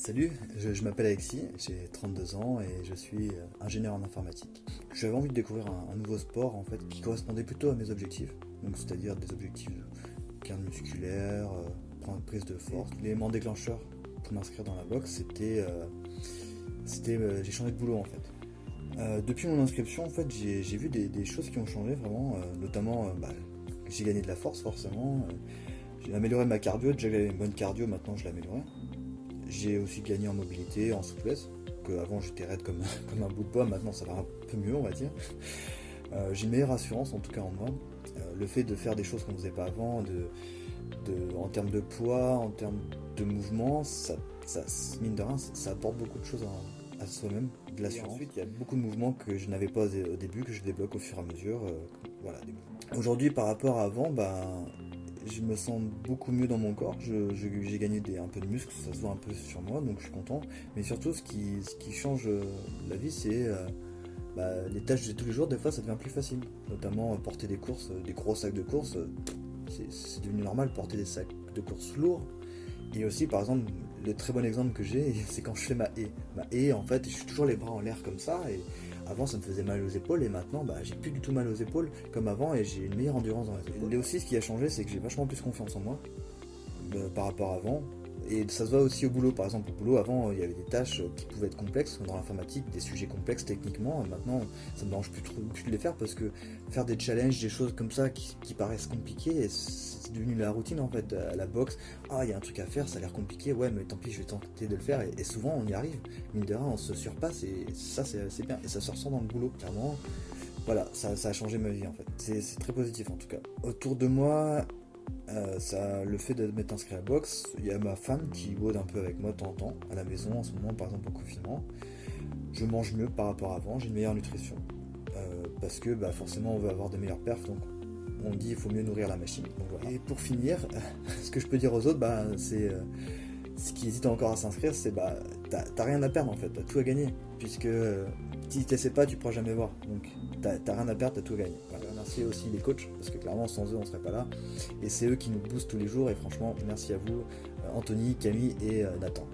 Salut, je m'appelle Alexis, j'ai 32 ans et je suis ingénieur en informatique. J'avais envie de découvrir un nouveau sport en fait qui correspondait plutôt à mes objectifs, donc c'est-à-dire des objectifs de gain musculaire, prendre prise de force. L'élément déclencheur pour m'inscrire dans la boxe, j'ai changé de boulot en fait. Depuis mon inscription, en fait, j'ai vu des choses qui ont changé vraiment, notamment j'ai gagné de la force forcément, j'ai amélioré ma cardio, déjà que j'avais une bonne cardio, maintenant je l'ai améliorée. J'ai aussi gagné en mobilité, en souplesse, que avant j'étais raide comme, comme un bout de bois, maintenant ça va un peu mieux on va dire. J'ai une meilleure assurance en tout cas en moi. Le fait de faire des choses qu'on ne faisait pas avant, en termes de poids, en termes de mouvement, ça mine de rien, ça apporte beaucoup de choses à soi-même, de l'assurance. Ensuite il y a beaucoup de mouvements que je n'avais pas au début, que je débloque au fur et à mesure. Voilà. Aujourd'hui par rapport à avant, je me sens beaucoup mieux dans mon corps, j'ai gagné un peu de muscle, ça se voit un peu sur moi, donc je suis content. Mais surtout, ce qui change la vie, c'est les tâches de tous les jours, des fois ça devient plus facile. Notamment porter des courses, des gros sacs de courses, c'est devenu normal porter des sacs de courses lourds. Et aussi, par exemple, le très bon exemple que j'ai, c'est quand je fais ma haie. Ma haie, en fait, je suis toujours les bras en l'air comme ça, et avant ça me faisait mal aux épaules, et maintenant j'ai plus du tout mal aux épaules comme avant, et j'ai une meilleure endurance dans les épaules. Et aussi, ce qui a changé, c'est que j'ai vachement plus confiance en moi par rapport à avant. Et ça se voit aussi au boulot. Par exemple, au boulot, avant, il y avait des tâches qui pouvaient être complexes, dans l'informatique, des sujets complexes techniquement. Et maintenant, ça me dérange plus de les faire parce que faire des challenges, des choses comme ça qui paraissent compliquées, c'est devenu la routine en fait. À la boxe, il y a un truc à faire, ça a l'air compliqué, ouais, mais tant pis, je vais tenter de le faire. Et souvent, on y arrive. Mine de rien, on se surpasse et ça, c'est bien. Et ça se ressent dans le boulot, clairement. Voilà, ça a changé ma vie en fait. C'est très positif en tout cas. Autour de moi, le fait de m'être inscrit à la boxe, il y a ma femme qui bode un peu avec moi de temps en temps, à la maison en ce moment, par exemple au confinement. Je mange mieux par rapport à avant, j'ai une meilleure nutrition. Parce que forcément on veut avoir de meilleures perfs, donc on dit il faut mieux nourrir la machine. Donc, voilà. Et pour finir, ce que je peux dire aux autres, c'est ce qui hésitent encore à s'inscrire, c'est t'as rien à perdre en fait, t'as tout à gagner. Puisque si t'essaies pas, tu pourras jamais voir. Donc t'as rien à perdre, t'as tout à gagner. Voilà. Merci aussi les coachs, parce que clairement sans eux on serait pas là. Et c'est eux qui nous boostent tous les jours, et franchement merci à vous, Anthony, Camille et Nathan.